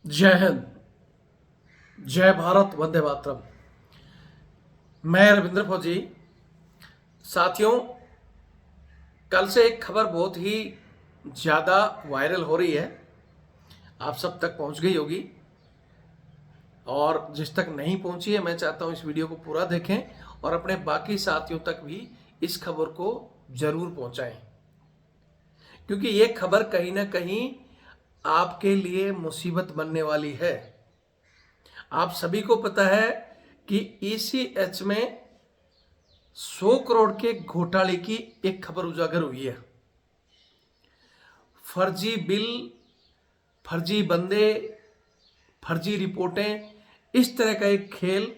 जय हिंद। जय भारत। वंदे मातरम। मैं रविंद्र फौजी। साथियों, कल से एक खबर बहुत ही ज़्यादा वायरल हो रही है, आप सब तक पहुंच गई होगी। और जिस तक नहीं पहुंची है, मैं चाहता हूं इस वीडियो को पूरा देखें और अपने बाकी साथियों तक भी इस खबर को जरूर पहुंचाएं, क्योंकि ये खबर कहीं ना कहीं आपके लिए मुसीबत बनने वाली है। आप सभी को पता है कि ईसीएच में 100 करोड़ के घोटाले की एक खबर उजागर हुई है। फर्जी बिल, फर्जी बंदे, फर्जी रिपोर्टें, इस तरह का एक खेल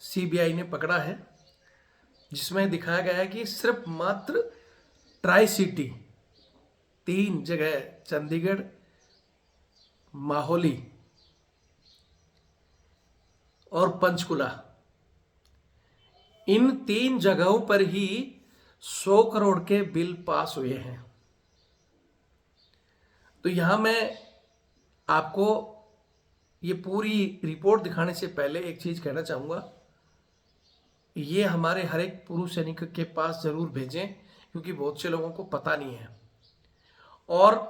सीबीआई ने पकड़ा है, जिसमें दिखाया गया है कि सिर्फ मात्र ट्राई सिटी 3 जगह, चंडीगढ़, माहौली और पंचकुला, इन 3 जगहों पर ही 100 करोड़ के बिल पास हुए हैं। तो यहां मैं आपको ये पूरी रिपोर्ट दिखाने से पहले एक चीज कहना चाहूंगा, ये हमारे हर एक पूर्व सैनिक के पास जरूर भेजें, क्योंकि बहुत से लोगों को पता नहीं है। और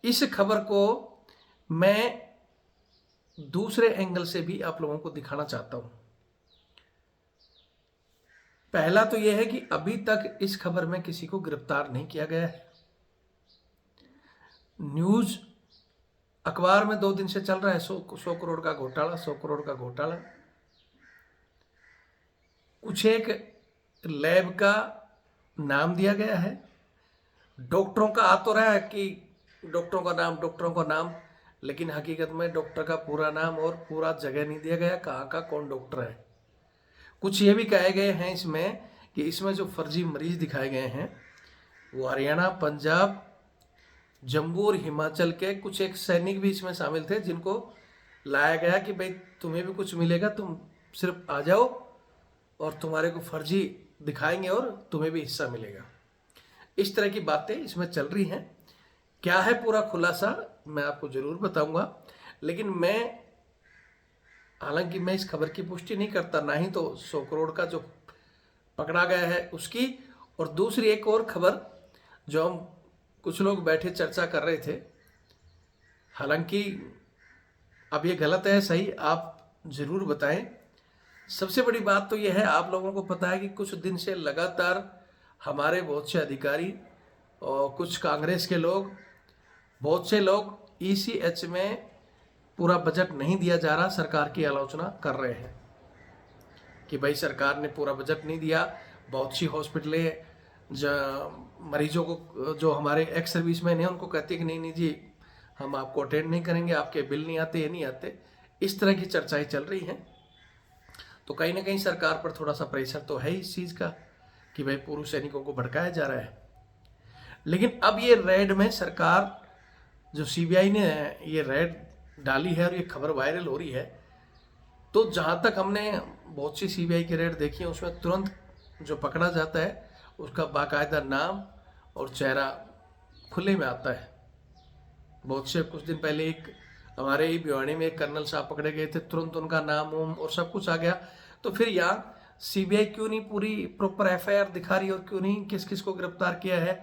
इस खबर को मैं दूसरे एंगल से भी आप लोगों को दिखाना चाहता हूं। पहला तो यह है कि अभी तक इस खबर में किसी को गिरफ्तार नहीं किया गया है। न्यूज अखबार में 2 दिन से चल रहा है 100 करोड़ का घोटाला, 100 करोड़ का घोटाला। कुछ एक लैब का नाम दिया गया है, डॉक्टरों का आ तो रहा है कि डॉक्टरों का नाम, लेकिन हकीकत में डॉक्टर का पूरा नाम और पूरा जगह नहीं दिया गया, कहाँ का कौन डॉक्टर है। कुछ ये भी कहे गए हैं इसमें कि इसमें जो फर्जी मरीज दिखाए गए हैं वो हरियाणा, पंजाब, जम्मू और हिमाचल के कुछ एक सैनिक भी इसमें शामिल थे, जिनको लाया गया कि भाई तुम्हें भी कुछ मिलेगा, तुम सिर्फ आ जाओ और तुम्हारे को फर्जी दिखाएंगे और तुम्हें भी हिस्सा मिलेगा। इस तरह की बातें इसमें चल रही हैं। क्या है पूरा खुलासा मैं आपको जरूर बताऊंगा, लेकिन हालांकि मैं इस खबर की पुष्टि नहीं करता, ना ही तो 100 करोड़ का जो पकड़ा गया है उसकी, और दूसरी एक और खबर जो हम कुछ लोग बैठे चर्चा कर रहे थे, हालांकि अब ये गलत है सही आप जरूर बताएं। सबसे बड़ी बात तो यह है, आप लोगों को पता है कि कुछ दिन से लगातार हमारे बहुत से अधिकारी और कुछ कांग्रेस के लोग, बहुत से लोग ईसीएच में पूरा बजट नहीं दिया जा रहा, सरकार की आलोचना कर रहे हैं कि भाई सरकार ने पूरा बजट नहीं दिया। बहुत सी हॉस्पिटलें मरीजों को, जो हमारे एक्स सर्विसमैन हैं, उनको कहती है कि नहीं नहीं जी, हम आपको अटेंड नहीं करेंगे, आपके बिल नहीं आते, ये नहीं आते। इस तरह की चर्चाएं चल रही हैं। तो कहीं ना कहीं सरकार पर थोड़ा सा प्रेशर तो है इस चीज़ का कि भाई पूर्व सैनिकों को भड़काया जा रहा है। लेकिन अब ये रेड में सरकार, जो सीबीआई ने ये रेड डाली है और ये खबर वायरल हो रही है, तो जहाँ तक हमने बहुत सी सीबीआई की रेड देखी है, उसमें तुरंत जो पकड़ा जाता है उसका बाकायदा नाम और चेहरा खुले में आता है। बहुत से कुछ दिन पहले एक हमारे ही भिवानी में एक कर्नल साहब पकड़े गए थे, तुरंत उनका नाम और सब कुछ आ गया। तो फिर यहाँ सीबीआई क्यों नहीं पूरी प्रॉपर एफआईआर दिखा रही, और क्यों नहीं किस किस को गिरफ्तार किया है,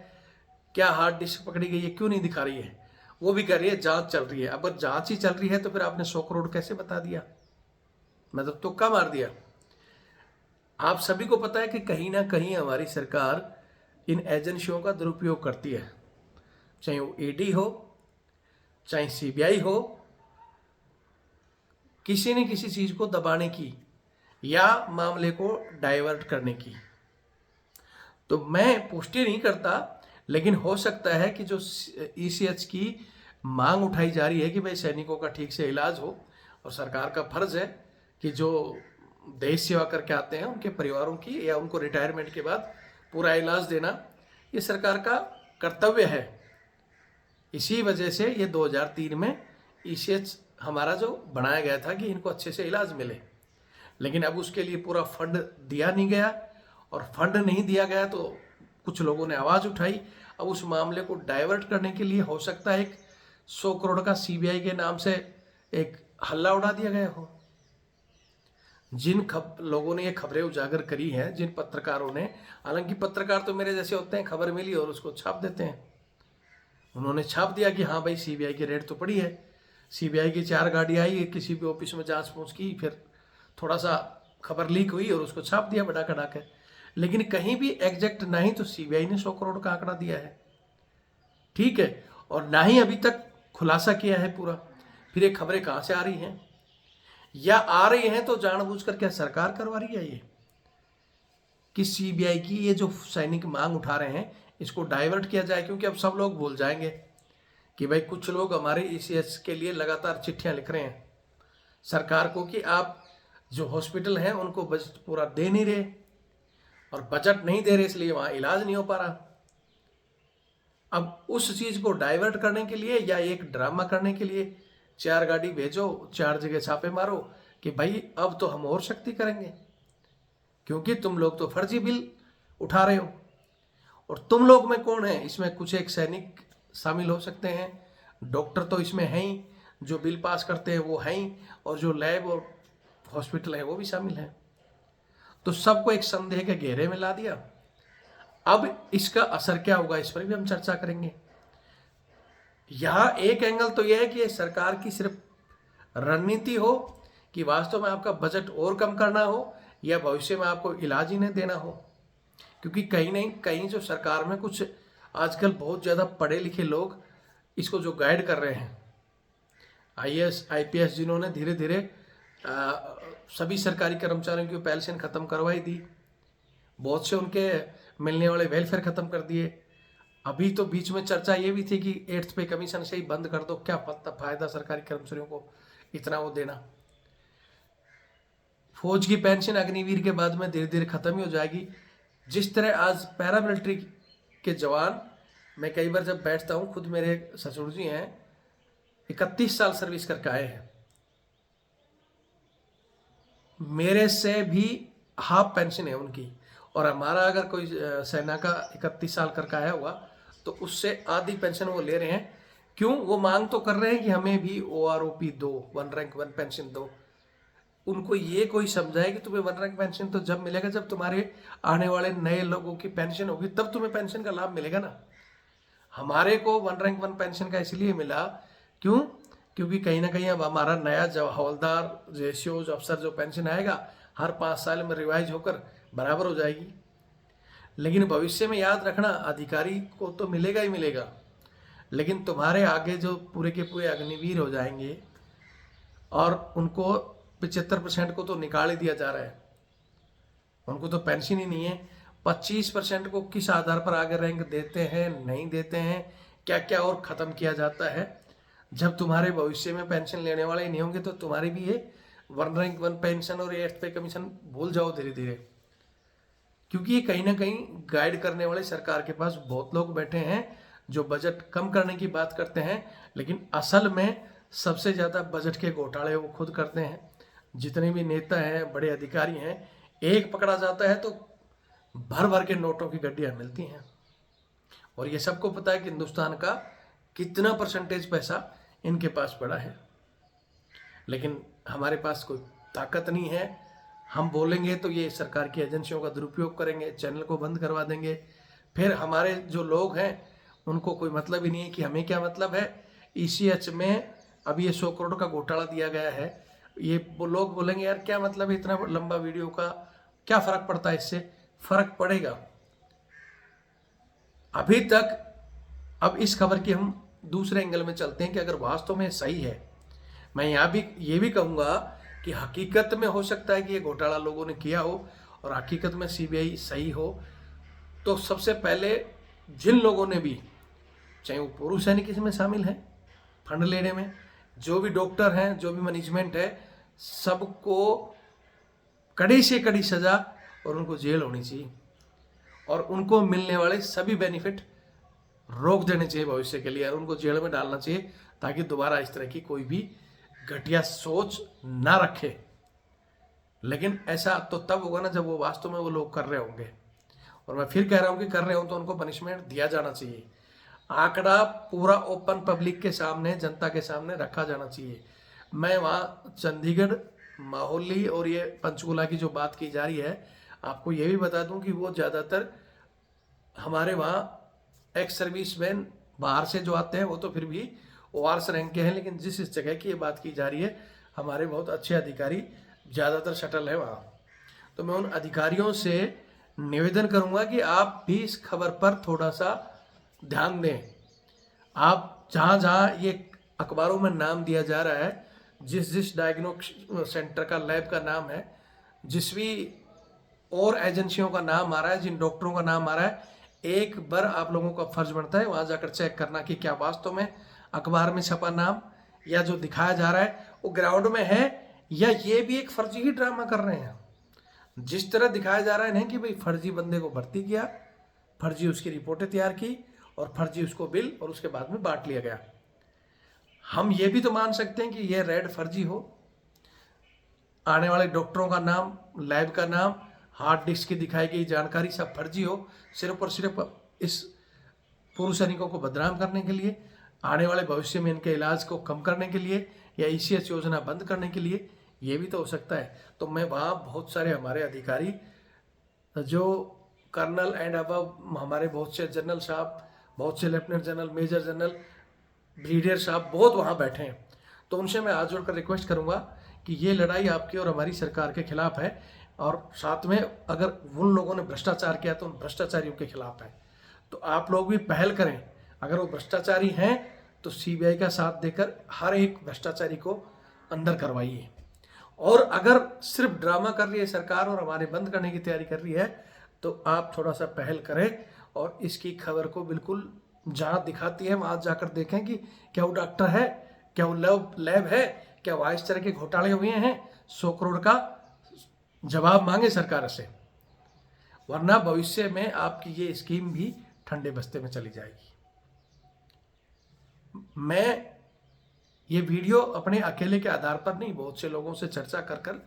क्या हार्ड डिस्क पकड़ी गई है, क्यों नहीं दिखा रही है? वो भी कह रही है जांच चल रही है। अगर जांच ही चल रही है तो फिर आपने 100 करोड़ कैसे बता दिया? मतलब तुक्का मार दिया। आप सभी को पता है कि कहीं ना कहीं हमारी सरकार इन एजेंसियों का दुरुपयोग करती है, चाहे वो ईडी हो, चाहे सीबीआई हो, किसी न किसी चीज को दबाने की या मामले को डाइवर्ट करने की। तो मैं पुष्टि नहीं करता, लेकिन हो सकता है कि जो ईसीएच की मांग उठाई जा रही है कि भाई सैनिकों का ठीक से इलाज हो, और सरकार का फर्ज है कि जो देश सेवा करके आते हैं उनके परिवारों की या उनको रिटायरमेंट के बाद पूरा इलाज देना, ये सरकार का कर्तव्य है। इसी वजह से ये 2003 में ईसीएच हमारा जो बनाया गया था कि इनको अच्छे से इलाज मिले, लेकिन अब उसके लिए पूरा फंड दिया नहीं गया, और फंड नहीं दिया गया तो कुछ लोगों ने आवाज़ उठाई। अब उस मामले को डाइवर्ट करने के लिए हो सकता है एक 100 करोड़ का सीबीआई के नाम से एक हल्ला उड़ा दिया गया हो। जिन लोगों ने ये खबरें उजागर करी हैं, जिन पत्रकारों ने, हालांकि पत्रकार तो मेरे जैसे होते हैं, खबर मिली और उसको छाप देते हैं। उन्होंने छाप दिया कि हाँ भाई सीबीआई की रेड तो पड़ी है, सीबीआई की 4 गाड़ी आई, किसी भी ऑफिस में जांच पूछ की, फिर थोड़ा सा खबर लीक हुई और उसको छाप दिया बड़ा कड़ा के। लेकिन कहीं भी एग्जैक्ट नहीं तो सीबीआई ने 100 करोड़ का आंकड़ा दिया है, ठीक है, और ना ही अभी तक खुलासा किया है पूरा। फिर ये खबरें कहाँ से आ रही हैं, या आ रही हैं तो जानबूझकर क्या सरकार करवा रही है ये, कि सीबीआई की ये जो सैनिक मांग उठा रहे हैं इसको डाइवर्ट किया जाए। क्योंकि अब सब लोग भूल जाएंगे कि भाई कुछ लोग हमारे ईसीएच के लिए लगातार चिट्ठियां लिख रहे हैं सरकार को कि आप जो हॉस्पिटल हैं उनको बजट पूरा दे नहीं रहे, और बजट नहीं दे रहे इसलिए वहां इलाज नहीं हो पा रहा। अब उस चीज को डाइवर्ट करने के लिए या एक ड्रामा करने के लिए 4 गाड़ी भेजो, 4 जगह छापे मारो कि भाई अब तो हम और सख्ती करेंगे, क्योंकि तुम लोग तो फर्जी बिल उठा रहे हो। और तुम लोग में कौन है इसमें? कुछ एक सैनिक शामिल हो सकते हैं, डॉक्टर तो इसमें हैं ही, जो बिल पास करते हैं वो हैं ही, और जो लैब और हॉस्पिटल है वो भी शामिल है। तो सबको एक संदेह के घेरे में ला दिया। अब इसका असर क्या होगा इस पर भी हम चर्चा करेंगे। यहां एक एंगल तो यह है कि सरकार की सिर्फ रणनीति हो कि वास्तव में आपका बजट और कम करना हो, या भविष्य में आपको इलाज ही नहीं देना हो। क्योंकि कहीं नहीं कहीं जो सरकार में कुछ आजकल बहुत ज़्यादा पढ़े लिखे लोग इसको जो गाइड कर रहे हैं, आईएएस आईपीएस, जिन्होंने धीरे धीरे सभी सरकारी कर्मचारियों की पेंशन खत्म करवाई दी, बहुत से उनके मिलने वाले वेलफेयर खत्म कर दिए। अभी तो बीच में चर्चा ये भी थी कि 8th पे कमीशन से ही बंद कर दो, क्या फायदा सरकारी कर्मचारियों को इतना वो देना। फौज की पेंशन अग्निवीर के बाद में धीरे धीरे खत्म ही हो जाएगी। जिस तरह आज पैरामिलिट्री के जवान, मैं कई बार जब बैठता हूँ, खुद मेरे ससुर जी हैं 31 साल सर्विस करके आए हैं, मेरे से भी हाफ पेंशन है उनकी, और हमारा अगर कोई सेना का 31 साल करके आया हुआ तो उससे आधी पेंशन वो ले रहे हैं। क्यों? वो मांग तो कर रहे हैं कि हमें भी OROP दो, 1 रैंक 1 पेंशन दो। उनको ये कोई समझाए कि तुम्हें 1 रैंक पेंशन तो जब मिलेगा जब तुम्हारे आने वाले नए लोगों की पेंशन होगी, तब तुम्हें पेंशन का लाभ मिलेगा ना। हमारे को 1 रैंक 1 पेंशन का इसलिए मिला, क्यों? क्योंकि कहीं ना कहीं अब हमारा नया जब हवलदार रेशियो जो अफसर जो पेंशन आएगा हर 5 साल में रिवाइज होकर बराबर हो जाएगी। लेकिन भविष्य में याद रखना, अधिकारी को तो मिलेगा ही मिलेगा, लेकिन तुम्हारे आगे जो पूरे के पूरे अग्निवीर हो जाएंगे और उनको 75% को तो निकाल ही दिया जा रहा है, उनको तो पेंशन ही नहीं है। 25% को किस आधार पर आगे रैंक देते हैं, नहीं देते हैं, क्या क्या और खत्म किया जाता है। जब तुम्हारे भविष्य में पेंशन लेने वाले नहीं होंगे तो तुम्हारी भी ये 1 रैंक 1 पेंशन और 8th पे कमीशन भूल जाओ धीरे धीरे। क्योंकि ये कहीं ना कहीं गाइड करने वाले सरकार के पास बहुत लोग बैठे हैं जो बजट कम करने की बात करते हैं, लेकिन असल में सबसे ज़्यादा बजट के घोटाले वो खुद करते हैं। जितने भी नेता हैं, बड़े अधिकारी हैं, एक पकड़ा जाता है तो भर भर के नोटों की गड्डियाँ मिलती हैं। और ये सबको पता है कि हिंदुस्तान का कितना परसेंटेज पैसा इनके पास पड़ा है, लेकिन हमारे पास कोई ताकत नहीं है। हम बोलेंगे तो ये सरकार की एजेंसियों का दुरुपयोग करेंगे, चैनल को बंद करवा देंगे। फिर हमारे जो लोग हैं उनको कोई मतलब ही नहीं है कि हमें क्या मतलब है। ईसीएच में अभी ये 100 करोड़ का घोटाला दिया गया है, ये वो लोग बोलेंगे यार क्या मतलब है इतना लंबा वीडियो का, क्या फर्क पड़ता है इससे? फर्क पड़ेगा। अभी तक, अब इस खबर की हम दूसरे एंगल में चलते हैं कि अगर वास्तव में सही है, मैं यहाँ भी ये भी कहूँगा कि हकीकत में हो सकता है कि ये घोटाला लोगों ने किया हो और हकीकत में सीबीआई सही हो, तो सबसे पहले जिन लोगों ने भी, चाहे वो पूर्व सैनिक इसमें शामिल हैं फंड लेने में, जो भी डॉक्टर हैं, जो भी मैनेजमेंट है, सबको कड़ी से कड़ी सजा और उनको जेल होनी चाहिए, और उनको मिलने वाले सभी बेनिफिट रोक देने चाहिए भविष्य के लिए, और उनको जेल में डालना चाहिए ताकि दोबारा इस तरह की कोई भी घटिया सोच ना रखे। लेकिन ऐसा तो तब होगा ना जब वो वास्तव में वो लोग कर रहे होंगे, और मैं फिर कह रहा हूँ कि कर रहे हो तो उनको पनिशमेंट दिया जाना चाहिए। आंकड़ा पूरा ओपन पब्लिक के सामने, जनता के सामने रखा जाना चाहिए। मैं वहाँ चंडीगढ़, माहौली और ये पंचकुला की जो बात की जा रही है, आपको ये भी बता दूं कि वो ज़्यादातर हमारे वहाँ एक्स सर्विसमैन बाहर से जो आते हैं वो तो फिर भी ओआरएस रैंक के हैं, लेकिन जिस जगह की ये बात की जा रही है हमारे बहुत अच्छे अधिकारी ज़्यादातर शटल है वहाँ। तो मैं उन अधिकारियों से निवेदन करूँगा कि आप भी इस खबर पर थोड़ा सा ध्यान दें। आप जहाँ जहाँ ये अखबारों में नाम दिया जा रहा है, जिस जिस डायग्नोस्टिक सेंटर का, लैब का नाम है, जिस भी और एजेंसियों का नाम आ रहा है, जिन डॉक्टरों का नाम आ रहा है, एक बार आप लोगों का फर्ज बनता है वहाँ जाकर चेक करना कि क्या वास्तव में अखबार में छपा नाम या जो दिखाया जा रहा है वो ग्राउंड में है, या ये भी एक फर्जी ही ड्रामा कर रहे हैं। जिस तरह दिखाया जा रहा है नहीं कि भाई फर्जी बंदे को भर्ती किया, फर्जी उसकी रिपोर्टें तैयार की और फर्जी उसको बिल और उसके बाद में बांट लिया गया। हम ये भी तो मान सकते हैं कि ये रेड फर्जी हो, आने वाले डॉक्टरों का नाम, लैब का नाम, हार्ड डिस्क की दिखाई गई जानकारी सब फर्जी हो, सिर्फ और सिर्फ इस पूर्व सैनिकों को बदनाम करने के लिए, आने वाले भविष्य में इनके इलाज को कम करने के लिए, या ईसीएस योजना बंद करने के लिए, ये भी तो हो सकता है। तो मैं वहाँ बहुत सारे हमारे अधिकारी जो कर्नल एंड अबव, हमारे बहुत से जनरल साहब, बहुत से lieutenant general, major general, brigadier साहब बहुत वहाँ बैठे हैं। तो उनसे मैं हाथ जोड़कर रिक्वेस्ट करूँगा कि ये लड़ाई आपकी और हमारी सरकार के खिलाफ है, और साथ में अगर उन लोगों ने भ्रष्टाचार किया तो उन भ्रष्टाचारियों के खिलाफ है। तो आप लोग भी पहल करें, अगर वो भ्रष्टाचारी हैं तो सीबीआई का साथ देकर हर एक भ्रष्टाचारी को अंदर करवाइए। और अगर सिर्फ ड्रामा कर रही है सरकार और हमारे बंद करने की तैयारी कर रही है, तो आप थोड़ा सा पहल करें और इसकी खबर को बिल्कुल जहाँ दिखाती है वहाँ जाकर देखें कि क्या वो डॉक्टर है, क्या वो लैब है, क्या वहाँ इस तरह के घोटाले हुए हैं। 100 करोड़ का जवाब मांगे सरकार से, वरना भविष्य में आपकी ये स्कीम भी ठंडे बस्ते में चली जाएगी। मैं ये वीडियो अपने अकेले के आधार पर नहीं, बहुत से लोगों से चर्चा कर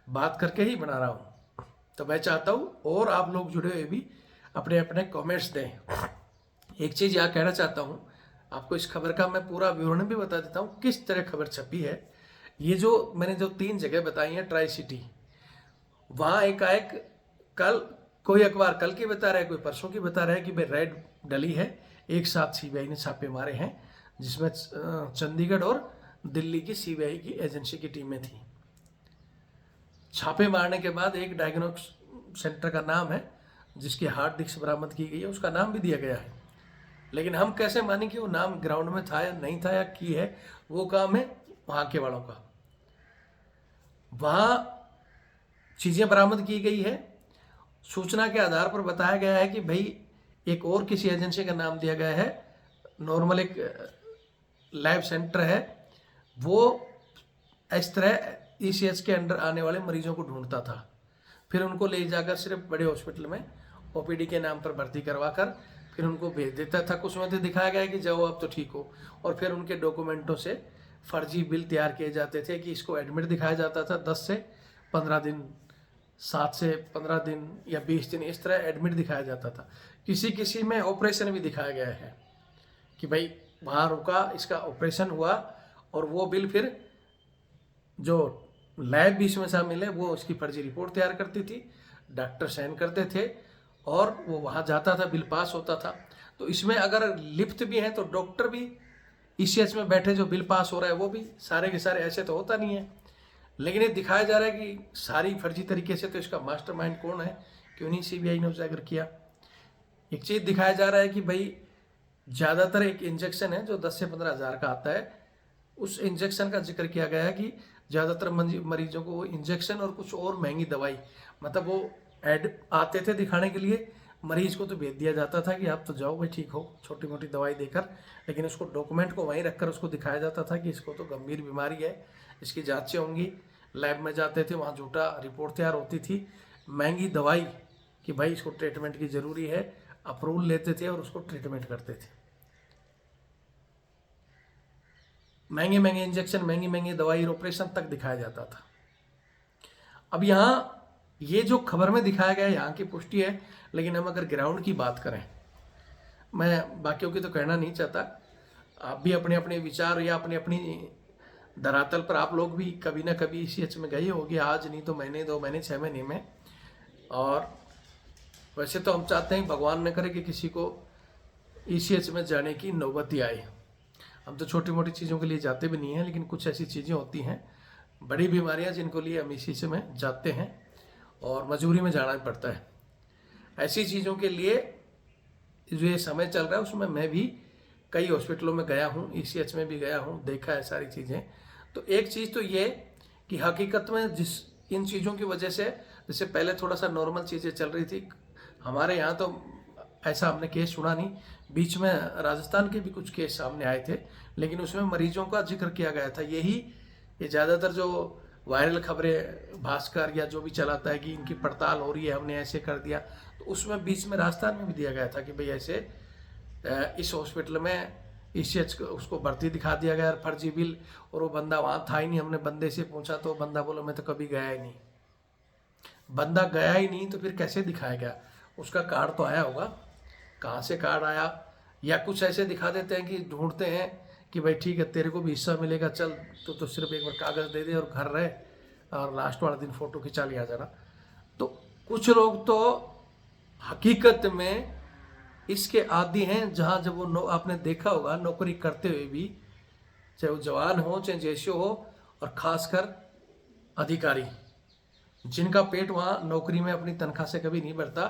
बात करके ही बना रहा हूँ। तो मैं चाहता हूँ और आप लोग जुड़े हुए भी अपने अपने कमेंट्स दें। एक चीज़ यहाँ कहना चाहता हूँ आपको, इस खबर का मैं पूरा विवरण भी बता देता हूँ किस तरह खबर छपी है। ये जो मैंने जो 3 जगह बताई हैं ट्राई सिटी, वहाँ एकाएक कल कोई अखबार कल की बता रहा है, कोई परसों की बता रहा है कि भाई रेड डली है, एक साथ सीबीआई ने छापे मारे हैं, जिसमें चंडीगढ़ और दिल्ली की सीबीआई की एजेंसी की टीमें थी। छापे मारने के बाद एक डायग्नोस्टिक सेंटर का नाम है जिसकी हार्ड डिस्क बरामद की गई है, उसका नाम भी दिया गया है। लेकिन हम कैसे माने कि वो नाम ग्राउंड में था या नहीं था या की है, वो काम है वहाँ के वालों का। वहाँ चीज़ें बरामद की गई है, सूचना के आधार पर बताया गया है कि भाई एक और किसी एजेंसी का नाम दिया गया है, नॉर्मल एक लैब सेंटर है, वो इस तरह ईसीएच के अंडर आने वाले मरीजों को ढूंढता था, फिर उनको ले जाकर सिर्फ बड़े हॉस्पिटल में ओपीडी के नाम पर भर्ती करवा कर फिर उनको भेज देता था। कुछ में तो दिखाया गया कि जाओ अब तो ठीक हो, और फिर उनके डॉक्यूमेंटों से फर्जी बिल तैयार किए जाते थे कि इसको एडमिट दिखाया जाता था 10 से 15 दिन, 7 से 15 दिन या 20 दिन, इस तरह एडमिट दिखाया जाता था। किसी किसी में ऑपरेशन भी दिखाया गया है कि भाई वहाँ रुका, इसका ऑपरेशन हुआ, और वो बिल फिर जो लैब भी इसमें शामिल है वो उसकी फर्जी रिपोर्ट तैयार करती थी, डॉक्टर साइन करते थे और वो वहाँ जाता था, बिल पास होता था। तो इसमें अगर लिप्त भी हैं तो डॉक्टर भी ईसीएच में बैठे, जो बिल पास हो रहा है वो भी सारे के सारे, ऐसे तो होता नहीं है। लेकिन ये दिखाया जा रहा है कि सारी फर्जी तरीके से, तो इसका मास्टरमाइंड कौन है, क्यों नहीं सीबीआई ने उजागर किया। एक चीज़ दिखाया जा रहा है कि भाई ज़्यादातर एक इंजेक्शन है जो 10 से 15 हज़ार का आता है, उस इंजेक्शन का जिक्र किया गया है कि ज़्यादातर मरीजों को वो इंजेक्शन और कुछ और महंगी दवाई, मतलब वो ऐड आते थे दिखाने के लिए, मरीज को तो भेज दिया जाता था कि आप तो जाओ भाई ठीक हो, छोटी मोटी दवाई देकर, लेकिन उसको डॉक्यूमेंट को वहीं रखकर उसको दिखाया जाता था कि इसको तो गंभीर बीमारी है, इसकी जांचें होंगी। लैब में जाते थे, वहाँ झूठा रिपोर्ट तैयार होती थी, महंगी दवाई कि भाई इसको ट्रीटमेंट की ज़रूरी है, अप्रूवल लेते थे और उसको ट्रीटमेंट करते थे। महंगे महंगे इंजेक्शन, महंगी महंगी दवाई, ऑपरेशन तक दिखाया जाता था। अब यहाँ ये जो खबर में दिखाया गया है यहाँ की पुष्टि है, लेकिन हम अगर ग्राउंड की बात करें, मैं बाकियों की तो कहना नहीं चाहता, आप भी अपने अपने विचार या अपनी अपनी धरातल पर आप लोग भी कभी ना कभी ईसीएच में गए होंगे, आज नहीं तो महीने 2 महीने 6 महीने में। और वैसे तो हम चाहते हैं भगवान न करे कि किसी को ईसीएच में जाने की नौबत ही आए। हम तो छोटी मोटी चीज़ों के लिए जाते भी नहीं हैं, लेकिन कुछ ऐसी चीज़ें होती हैं, बड़ी बीमारियां, जिनको लिए हम ईसीएच में जाते हैं और मजबूरी में जाना पड़ता है। ऐसी चीज़ों के लिए जो ये समय चल रहा है उसमें मैं भी कई हॉस्पिटलों में गया हूँ, ईसीएच में भी गया हूँ, देखा है सारी चीज़ें। तो एक चीज़ तो ये कि हकीकत में इन चीज़ों की वजह से, जैसे पहले थोड़ा सा नॉर्मल चीज़ें चल रही थी हमारे यहाँ, तो ऐसा हमने केस सुना नहीं। बीच में राजस्थान के भी कुछ केस सामने आए थे, लेकिन उसमें मरीजों का जिक्र किया गया था। ये ज़्यादातर जो वायरल खबरें भास्कर या जो भी चलाता है कि इनकी पड़ताल हो रही है, हमने ऐसे कर दिया, तो उसमें बीच में राजस्थान में भी दिया गया था कि भाई ऐसे इस हॉस्पिटल में ईसीएच उसको भर्ती दिखा दिया गया, फर्जी बिल, और वो बंदा वहाँ था ही नहीं। हमने बंदे से पूछा तो बंदा बोला मैं तो कभी गया ही नहीं। बंदा गया ही नहीं तो फिर कैसे दिखाया गया? उसका कार्ड तो आया होगा, कहाँ से कार्ड आया? या कुछ ऐसे दिखा देते हैं कि ढूंढते हैं कि भाई ठीक है तेरे को भी हिस्सा मिलेगा, चल तो सिर्फ एक बार कागज़ दे दे और घर रहे, और लास्ट वाला दिन फ़ोटो खिंचा लिया जाना। तो कुछ लोग तो हकीकत में इसके आदी हैं, जहाँ जब वो आपने देखा होगा नौकरी करते हुए भी, चाहे वो जवान हो चाहे जैसे हो, और ख़ासकर अधिकारी जिनका पेट वहाँ नौकरी में अपनी तनख्वाह से कभी नहीं बढ़ता,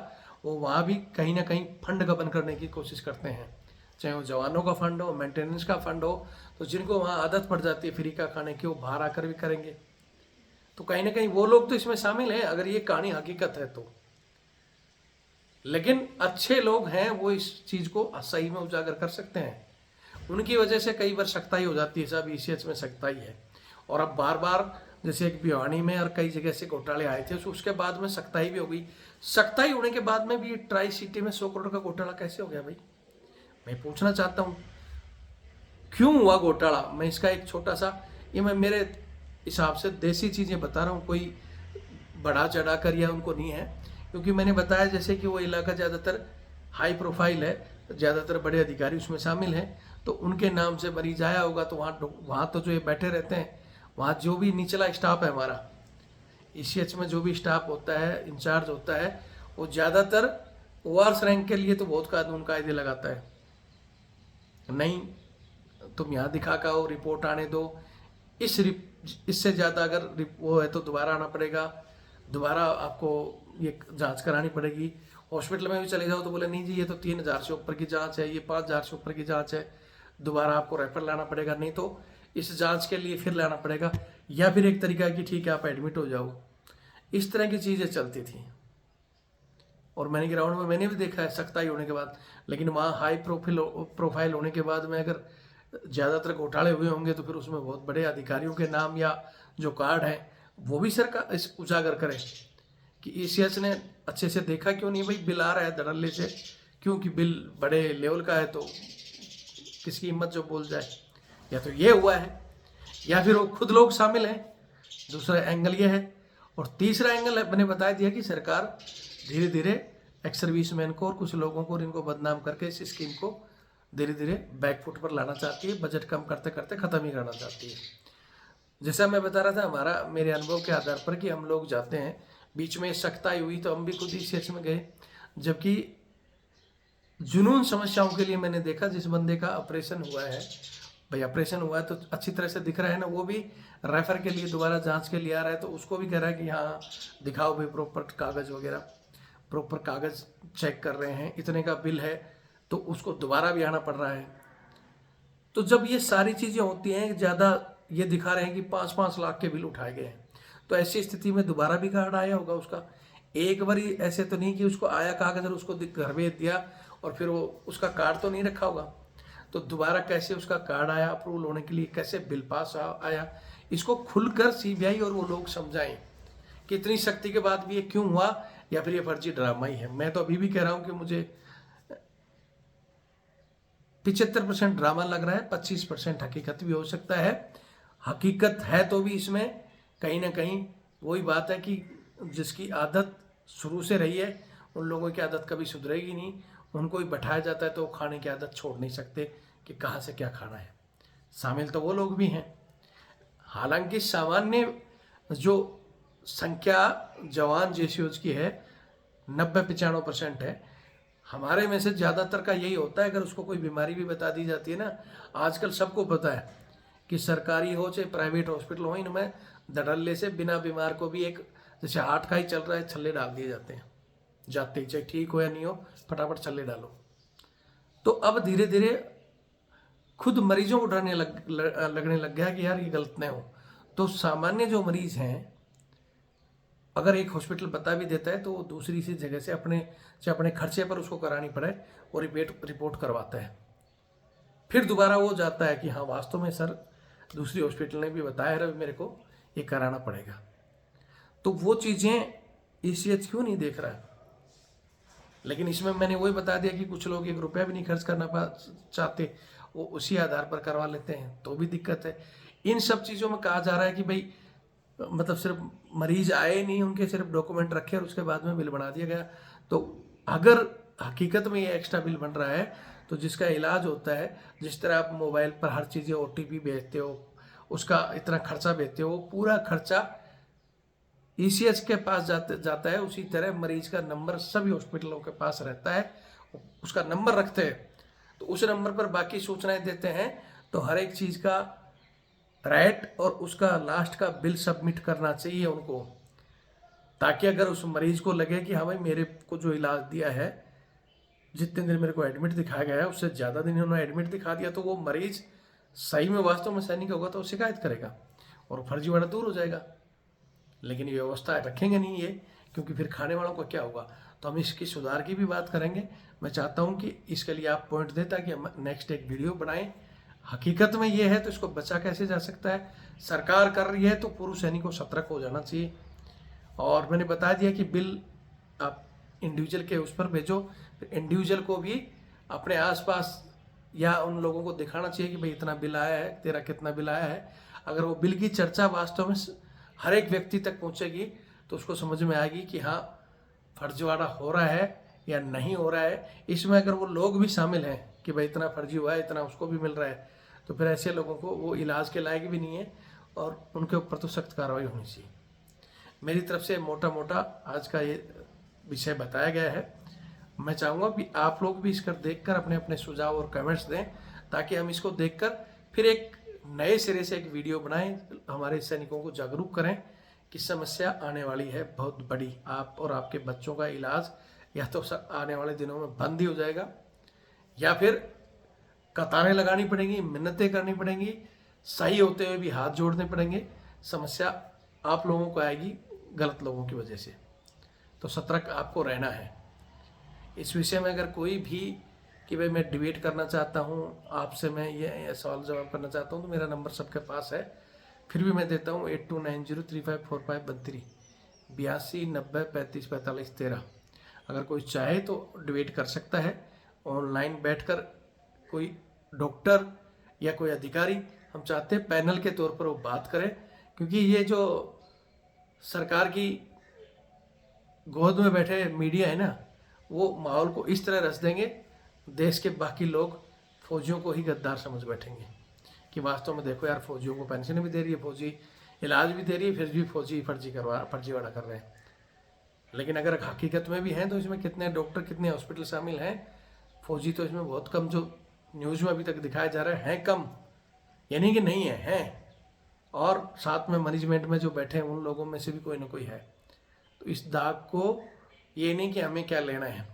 वो वहाँ भी कहीं ना कहीं फंड गबन करने की कोशिश करते हैं, चाहे वो जवानों का फंड हो, मेंटेनेंस का फंड हो। तो जिनको वहाँ आदत पड़ जाती है फ्री का खाने की, वो बाहर आकर भी करेंगे। तो कहीं ना कहीं वो लोग तो इसमें शामिल हैं, अगर ये कहानी हकीकत है तो। लेकिन अच्छे लोग हैं, वो इस चीज़ को सही में उजागर कर सकते हैं। उनकी वजह से कई बार सख्ताई हो जाती है, सब ईसीएच में सख्ताई है। और अब बार बार जैसे एक भिवानी में और कई जगह से घोटाले आए थे, उसके बाद में सख्ताई भी हो गई। सख्ताई होने के बाद में भी ट्राई सिटी में 100 करोड़ का घोटाला कैसे हो गया भाई? मैं पूछना चाहता हूँ क्यों हुआ घोटाला। मैं इसका एक छोटा सा, ये मैं मेरे हिसाब से देसी चीज़ें बता रहा हूँ, कोई बढ़ा चढ़ा कर या उनको नहीं है। क्योंकि मैंने बताया जैसे कि वो इलाका ज़्यादातर हाई प्रोफाइल है, ज़्यादातर बड़े अधिकारी उसमें शामिल हैं, तो उनके नाम से मरीज आया होगा। तो वहाँ तो जो ये बैठे रहते हैं, वहाँ जो भी निचला स्टाफ है हमारा ईसीएच में, जो भी स्टाफ होता है, इंचार्ज होता है, वो ज़्यादातर ओआरएस रैंक के लिए तो बहुत कानून कायदे लगाता है। नहीं तुम यहाँ दिखा का हो, रिपोर्ट आने दो, इससे ज़्यादा अगर वो है तो दोबारा आना पड़ेगा, दोबारा आपको ये जांच करानी पड़ेगी। हॉस्पिटल में भी चले जाओ तो बोले नहीं जी ये तो 3000 से ऊपर की जांच है, ये 5000 से ऊपर की जांच है, दोबारा आपको रेफर लाना पड़ेगा, नहीं तो इस जांच के लिए फिर लाना पड़ेगा। या फिर एक तरीका है कि ठीक है आप एडमिट हो जाओ। इस तरह की चीज़ें चलती थी, और मैंने ग्राउंड में मैंने भी देखा है सख्ताई होने के बाद। लेकिन वहाँ हाई प्रोफाइल होने के बाद में अगर ज़्यादातर घोटाले हुए होंगे तो फिर उसमें बहुत बड़े अधिकारियों के नाम या जो कार्ड हैं वो भी सरकार इस उजागर करे कि ईसीएच ने अच्छे से देखा क्यों नहीं भाई। बिल आ रहा है धड़ल्ले से, क्योंकि बिल बड़े लेवल का है तो किसकी हिम्मत जो बोल जाए। या तो ये हुआ है या फिर वो खुद लोग शामिल हैं, दूसरा एंगल ये है। और तीसरा एंगल मैंने बता दिया कि सरकार धीरे धीरे एक्स सर्विसमैन को और कुछ लोगों को इनको बदनाम करके इस स्कीम को धीरे धीरे बैकफुट पर लाना चाहती है, बजट कम करते करते ख़त्म ही करना चाहती है। जैसा मैं बता रहा था मेरे अनुभव के आधार पर कि हम लोग जाते हैं, बीच में सख्ताई हुई तो हम भी खुद ही ईसीएच में गए, जबकि जुनून समस्याओं के लिए मैंने देखा जिस बंदे का ऑपरेशन हुआ है, भाई ऑपरेशन हुआ है तो अच्छी तरह से दिख रहा है ना, वो भी रेफर के लिए दोबारा जांच के लिए आ रहा है, तो उसको भी कह रहा है कि हाँ दिखाओ भाई प्रॉपर कागज़ वगैरह, प्रॉपर कागज़ चेक कर रहे हैं, इतने का बिल है, तो उसको दोबारा भी आना पड़ रहा है। तो जब ये सारी चीज़ें होती हैं, ज़्यादा ये दिखा रहे हैं कि 5-5 लाख के बिल उठाए गए हैं, तो ऐसी स्थिति में दोबारा भी कार्ड आया होगा उसका। एक बार ऐसे तो नहीं कि उसको आया कागज़ और उसको घर भेज दिया और फिर वो उसका कार्ड तो नहीं रखा होगा, तो दोबारा कैसे उसका कार्ड आया अप्रूवल होने के लिए, कैसे बिल पास आया, इसको खुलकर सीबीआई और वो लोग समझाएं कि इतनी सख्ती के बाद भी ये क्यों हुआ, या फिर ये फर्जी ड्रामा ही है। मैं तो अभी भी कह रहा हूँ कि मुझे 75% ड्रामा लग रहा है, 25% हकीकत भी हो सकता है। हकीकत है तो भी इसमें कहीं ना कहीं वही बात है कि जिसकी आदत शुरू से रही है उन लोगों की आदत कभी सुधरेगी नहीं। उनको ही बैठाया जाता है तो वो खाने की आदत छोड़ नहीं सकते कि कहाँ से क्या खाना है। शामिल तो वो लोग भी हैं। हालांकि सामान्य जो संख्या जवान जेसीओज की है 90-95% है। हमारे में से ज़्यादातर का यही होता है, अगर उसको कोई बीमारी भी बता दी जाती है ना, आजकल सबको पता है कि सरकारी हो चाहे प्राइवेट हॉस्पिटल हो, इनमें धड़ल्ले से बिना बीमार को भी एक जैसे हार्ट का ही चल रहा है छल्ले डाल दिए जाते हैं, जाते ही, चाहे ठीक हो या नहीं हो फटाफट छल्ले डालो। तो अब धीरे धीरे खुद मरीजों को डरने लगने लग गया कि यार ये गलत नहीं हो। तो सामान्य जो मरीज हैं, अगर एक हॉस्पिटल बता भी देता है तो वो दूसरी सी जगह से अपने खर्चे पर उसको करानी पड़े और रिपोर्ट करवाता है। फिर दोबारा वो जाता है कि हाँ वास्तव में सर दूसरी हॉस्पिटल ने भी बताया है, मेरे को ये कराना पड़ेगा। तो वो चीज़ें ईसीएच क्यों नहीं देख रहा है? लेकिन इसमें मैंने वही बता दिया कि कुछ लोग 1 रुपया भी नहीं खर्च करना चाहते, वो उसी आधार पर करवा लेते हैं, तो भी दिक्कत है। इन सब चीज़ों में कहा जा रहा है कि भाई मतलब सिर्फ मरीज आए नहीं, उनके सिर्फ डॉक्यूमेंट रखे और उसके बाद में बिल बना दिया गया। तो अगर हकीकत में ये एक्स्ट्रा बिल बन रहा है तो जिसका इलाज होता है, जिस तरह आप मोबाइल पर हर चीज़ें OTP भेजते हो, उसका इतना खर्चा भेजते हो, पूरा खर्चा ईसीएच के पास जाता है। उसी तरह मरीज का नंबर सभी हॉस्पिटलों के पास रहता है, उसका नंबर रखते हैं, तो उस नंबर पर बाकी सूचनाएं देते हैं। तो हर एक चीज़ का राइट और उसका लास्ट का बिल सबमिट करना चाहिए उनको, ताकि अगर उस मरीज को लगे कि हाँ भाई मेरे को जो इलाज दिया है, जितने दिन मेरे को एडमिट दिखाया गया है उससे ज़्यादा दिन उन्होंने एडमिट दिखा दिया, तो वो मरीज सही में वास्तव में सैनिक होगा तो वो शिकायत करेगा और फर्जीवाड़ा दूर हो जाएगा। लेकिन ये व्यवस्था रखेंगे नहीं ये, क्योंकि फिर खाने वालों का क्या होगा। तो हम इसकी सुधार की भी बात करेंगे। मैं चाहता हूँ कि इसके लिए आप पॉइंट दें ताकि हम नेक्स्ट एक वीडियो बनाएं। हकीकत में ये है तो इसको बचा कैसे जा सकता है, सरकार कर रही है तो पूर्व सैनिक को सतर्क हो जाना चाहिए। और मैंने बता दिया कि बिल आप इंडिविजुअल के उस पर भेजो, फिर इंडिविजुअल को भी अपने आसपास या उन लोगों को दिखाना चाहिए कि भाई इतना बिल आया है, तेरा कितना बिल आया है। अगर वो बिल की चर्चा वास्तव में हर एक व्यक्ति तक पहुंचेगी तो उसको समझ में आएगी कि हाँ फर्जीवाड़ा हो रहा है या नहीं हो रहा है। इसमें अगर वो लोग भी शामिल हैं कि भाई इतना फर्जी हुआ है, इतना उसको भी मिल रहा है, तो फिर ऐसे लोगों को वो इलाज के लायक भी नहीं है और उनके ऊपर तो सख्त कार्रवाई होनी चाहिए। मेरी तरफ से मोटा मोटा आज का ये विषय बताया गया है। मैं चाहूँगा कि आप लोग भी इसकर देखकर अपने अपने सुझाव और कमेंट्स दें, ताकि हम इसको देखकर फिर एक नए सिरे से एक वीडियो बनाएं, हमारे सैनिकों को जागरूक करें कि समस्या आने वाली है बहुत बड़ी। आप और आपके बच्चों का इलाज या तो आने वाले दिनों में बंद ही हो जाएगा, या फिर कतारें लगानी पड़ेंगी, मिन्नतें करनी पड़ेंगी, सही होते हुए भी हाथ जोड़ने पड़ेंगे। समस्या आप लोगों को आएगी गलत लोगों की वजह से। तो सतर्क आपको रहना है। इस विषय में अगर कोई भी कि भाई मैं डिबेट करना चाहता हूँ आपसे, मैं ये सवाल जवाब करना चाहता हूँ, तो मेरा नंबर सबके पास है, फिर भी मैं देता हूँ 8290354532 8290354513। अगर कोई चाहे तो डिबेट कर सकता है ऑनलाइन बैठकर, कोई डॉक्टर या कोई अधिकारी। हम चाहते हैं पैनल के तौर पर वो बात करें, क्योंकि ये जो सरकार की गोद में बैठे मीडिया है ना, वो माहौल को इस तरह रच देंगे, देश के बाकी लोग फौजियों को ही गद्दार समझ बैठेंगे कि वास्तव में देखो यार फौजियों को पेंशन भी दे रही है, फौजी इलाज भी दे रही है, फिर भी फौजी फर्जीवाड़ा कर रहे हैं। लेकिन अगर हकीकत में भी हैं तो इसमें कितने डॉक्टर, कितने हॉस्पिटल शामिल हैं? फौजी तो इसमें बहुत कम, जो न्यूज़ में अभी तक दिखाया जा रहा है कम, यानी कि नहीं है, हैं। और साथ में मैनेजमेंट में जो बैठे हैं उन लोगों में से भी कोई ना कोई है। तो इस दाग को, ये नहीं कि हमें क्या लेना है,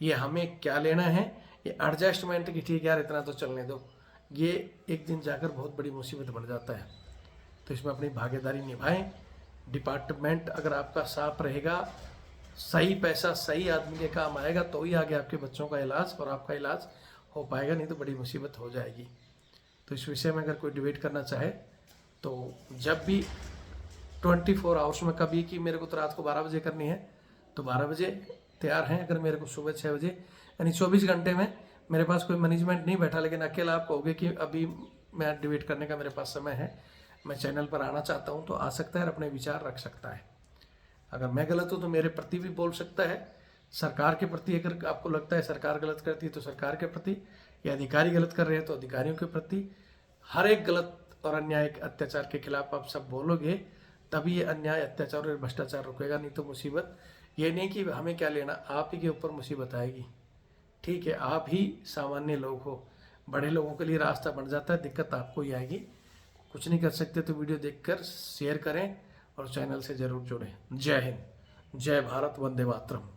ये हमें क्या लेना है, ये एडजस्टमेंट की ठीक यार इतना तो चलने दो, ये एक दिन जाकर बहुत बड़ी मुसीबत बन जाता है। तो इसमें अपनी भागीदारी निभाएं। डिपार्टमेंट अगर आपका साफ रहेगा, सही पैसा सही आदमी के काम आएगा, तो ही आगे आपके बच्चों का इलाज और आपका इलाज हो पाएगा, नहीं तो बड़ी मुसीबत हो जाएगी। तो इस विषय में अगर कोई डिबेट करना चाहे तो जब भी 24 आवर्स में, कभी कि मेरे को तो रात को 12 बजे करनी है तो 12 बजे तैयार हैं। अगर मेरे को सुबह 6 बजे, यानी 24 घंटे में मेरे पास कोई मैनेजमेंट नहीं बैठा, लेकिन अकेला आप कहोगे कि अभी मैं डिबेट करने का मेरे पास समय है, मैं चैनल पर आना चाहता हूँ, तो आ सकता है और अपने विचार रख सकता है। अगर मैं गलत हूँ तो मेरे प्रति भी बोल सकता है। सरकार के प्रति अगर आपको लगता है सरकार गलत करती है तो सरकार के प्रति, या अधिकारी गलत कर रहे हैं तो अधिकारियों के प्रति, हर एक गलत और अन्याय अत्याचार के खिलाफ आप सब बोलोगे, तभी ये अन्याय अत्याचार और भ्रष्टाचार रुकेगा। नहीं तो मुसीबत ये नहीं कि हमें क्या लेना, आप ही के ऊपर मुसीबत आएगी। ठीक है, आप ही सामान्य लोग हो, बड़े लोगों के लिए रास्ता बन जाता है, दिक्कत आपको ही आएगी। कुछ नहीं कर सकते तो वीडियो देखकर शेयर करें और चैनल से ज़रूर जुड़ें। जय हिंद, जय भारत, वंदे मातरम।